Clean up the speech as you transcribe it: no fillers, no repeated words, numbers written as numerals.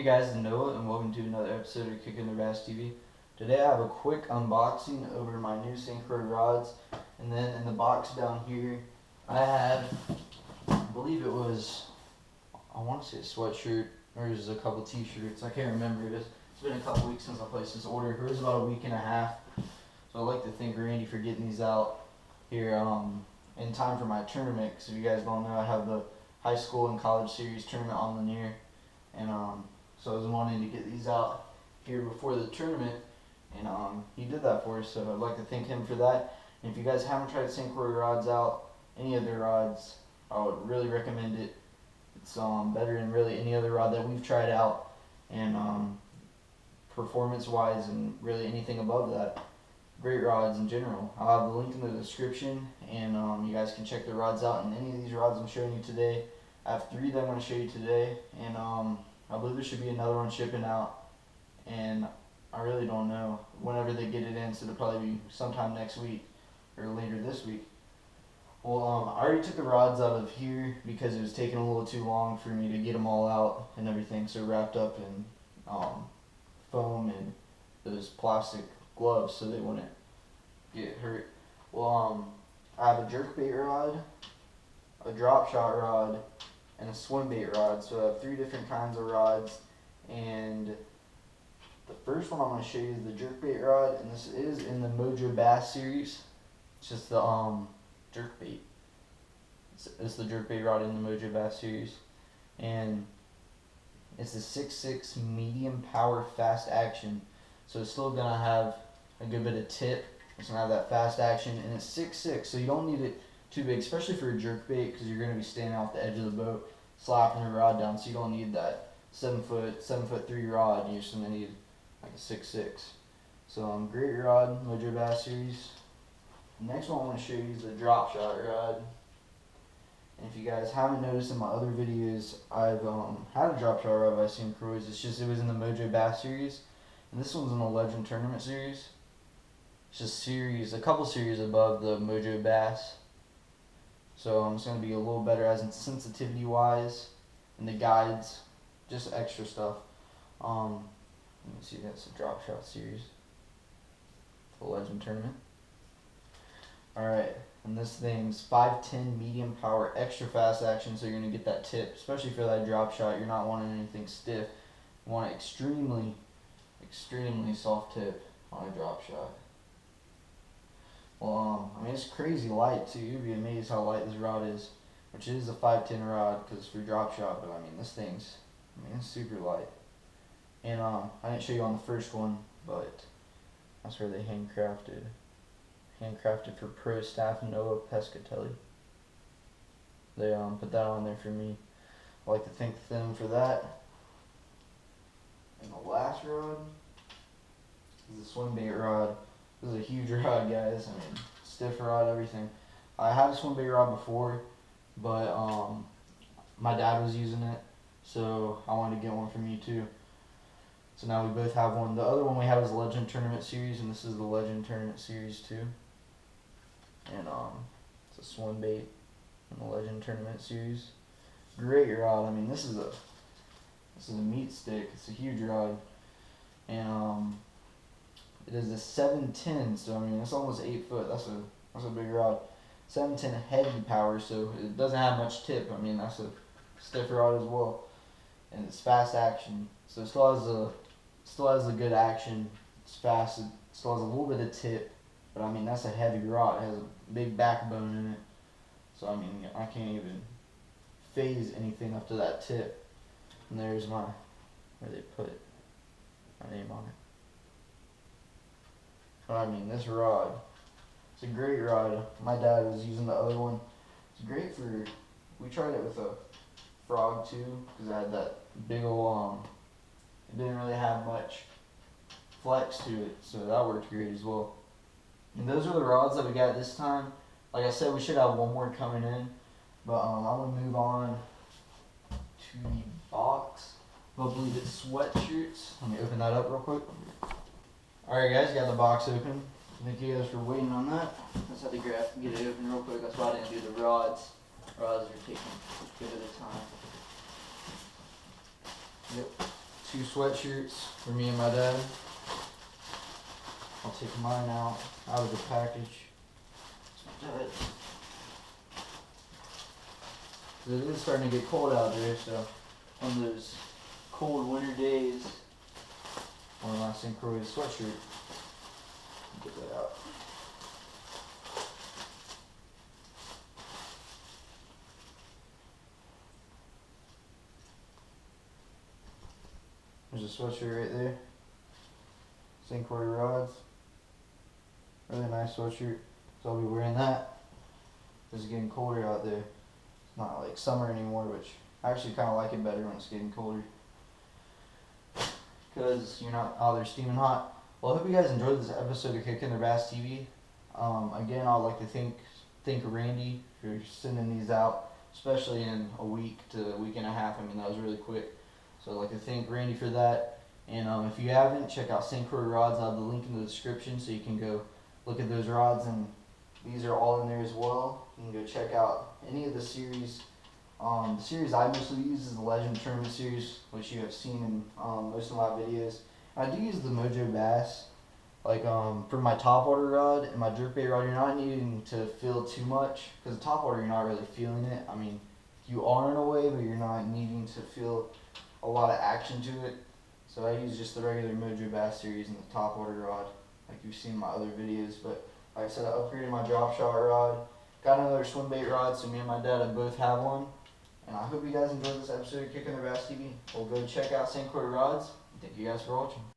Hey guys, it's Noah and welcome to another episode of Kicking the Bass TV. Today I have a quick unboxing over my new Croix rods, and then in the box down here I have, I believe it was, I want to say a sweatshirt, or it was a couple t-shirts, I can't remember. It's been a couple weeks since I placed this order. It was about a week and a half, so I'd like to thank Randy for getting these out here in time for my tournament, because if you guys don't know, I have the high school and college series tournament on the near, and so I was wanting to get these out here before the tournament, and he did that for us, so I'd like to thank him for that. And if you guys haven't tried Croix rods out, any of their rods, I would really recommend it. It's better than really any other rod that we've tried out, and performance wise and really anything above that. Great rods in general. I'll have the link in the description, and you guys can check the rods out. And any of these rods I'm showing you today, I have 3 that I'm going to show you today, and I believe there should be another one shipping out, and I really don't know whenever they get it in, so it'll probably be sometime next week or later this week. Well, I already took the rods out of here because it was taking a little too long for me to get them all out and everything, so wrapped up in foam and those plastic gloves so they wouldn't get hurt. Well, I have a jerkbait rod, a drop shot rod, and a swim bait rod. So I have 3 different kinds of rods, and the first one I'm going to show you is the jerkbait rod, and this is in the Mojo Bass series. It's just the jerkbait. It's the jerkbait rod in the Mojo Bass series, and it's a 6.6 medium power fast action. So it's still going to have a good bit of tip. It's going to have that fast action, and it's 6.6, so you don't need it too big, especially for a jerkbait, because you're going to be standing off the edge of the boat slapping the rod down, so you don't need that 7'3" rod. You're just going to need like a 6.6. So great rod, Mojo Bass series. The next one I want to show you is the drop shot rod. And if you guys haven't noticed in my other videos, I've had a drop shot rod by Croix. It's just it was in the Mojo Bass series, and this one's in the Legend Tournament series. It's just a couple series above the Mojo Bass. So it's going to be a little better as in sensitivity wise, and the guides, just extra stuff. Let me see, that's the drop shot series, the Legend Tournament. Alright, and this thing's 5'10" medium power, extra fast action, so you're going to get that tip, especially for that drop shot. You're not wanting anything stiff. You want an extremely soft tip on a drop shot. Well, I mean, it's crazy light too. You'd be amazed how light this rod is, which is a 5'10" rod because it's for drop shot, but I mean, this thing's, it's super light. And I didn't show you on the first one, but that's where they handcrafted for pro staff Noah Pescatelli. They put that on there for me. I'd like to thank them for that. And the last rod is the swim bait rod. This is a huge rod, guys. I mean, stiff rod, everything. I had a swim bait rod before, but my dad was using it, so I wanted to get one for me too. So now we both have one. The other one we have is the Legend Tournament series, and this is the Legend Tournament series too. And it's a swim bait in the Legend Tournament series. Great rod. I mean, this is a meat stick. It's a huge rod, and it is a 7'10", so I mean it's almost 8 foot. That's a big rod. 7'10" heavy power, so it doesn't have much tip. I mean, that's a stiff rod as well, and it's fast action. So it still has a good action. It's fast. It still has a little bit of tip, but I mean that's a heavy rod. It has a big backbone in it, so I mean I can't even phase anything up to that tip. And there's where they put my name on it. But I mean, this rod, it's a great rod. My dad was using the other one. It's great for, we tried it with a frog too, because it had that big old, it didn't really have much flex to it, so that worked great as well. And those are the rods that we got this time. Like I said, we should have one more coming in, but I'm going to move on to the box. I believe it's Sweatshirts. Let me open that up real quick. Alright guys, got the box open. Thank you guys for waiting on that. I just had to get it open real quick. That's why I didn't do the rods. Rods are taking a bit of time. Yep. 2 sweatshirts for me and my dad. I'll take mine out of the package. It is starting to get cold out there, so on those cold winter days, one of my St. Croix sweatshirt. Get that out. There's a sweatshirt right there. St. Croix rods. Really nice sweatshirt. So I'll be wearing that. It's getting colder out there. It's not like summer anymore, which I actually kind of like it better when it's getting colder, because you're not out there steaming hot. Well, I hope you guys enjoyed this episode of Kicking Their Bass TV. Again, I'd like to thank Randy for sending these out, especially in a week to a week and a half. I mean, that was really quick. So I'd like to thank Randy for that. And if you haven't, check out St. Croix rods. I'll have the link in the description so you can go look at those rods, and these are all in there as well. You can go check out any of the series. The series I mostly use is the Legend Tournament series, which you have seen in most of my videos. I do use the Mojo Bass. Like for my top water rod and my Drippy Rod, you're not needing to feel too much, because the top water you're not really feeling it. I mean, you are in a way, but you're not needing to feel a lot of action to it. So I use just the regular Mojo Bass series and the top water rod, like you've seen in my other videos. But like I said, I upgraded my drop shot rod, got another swim bait rod, so me and my dad both have one. And I hope you guys enjoyed this episode of Kicking Their Bass TV. Well, go check out St. Croix rods. Thank you guys for watching.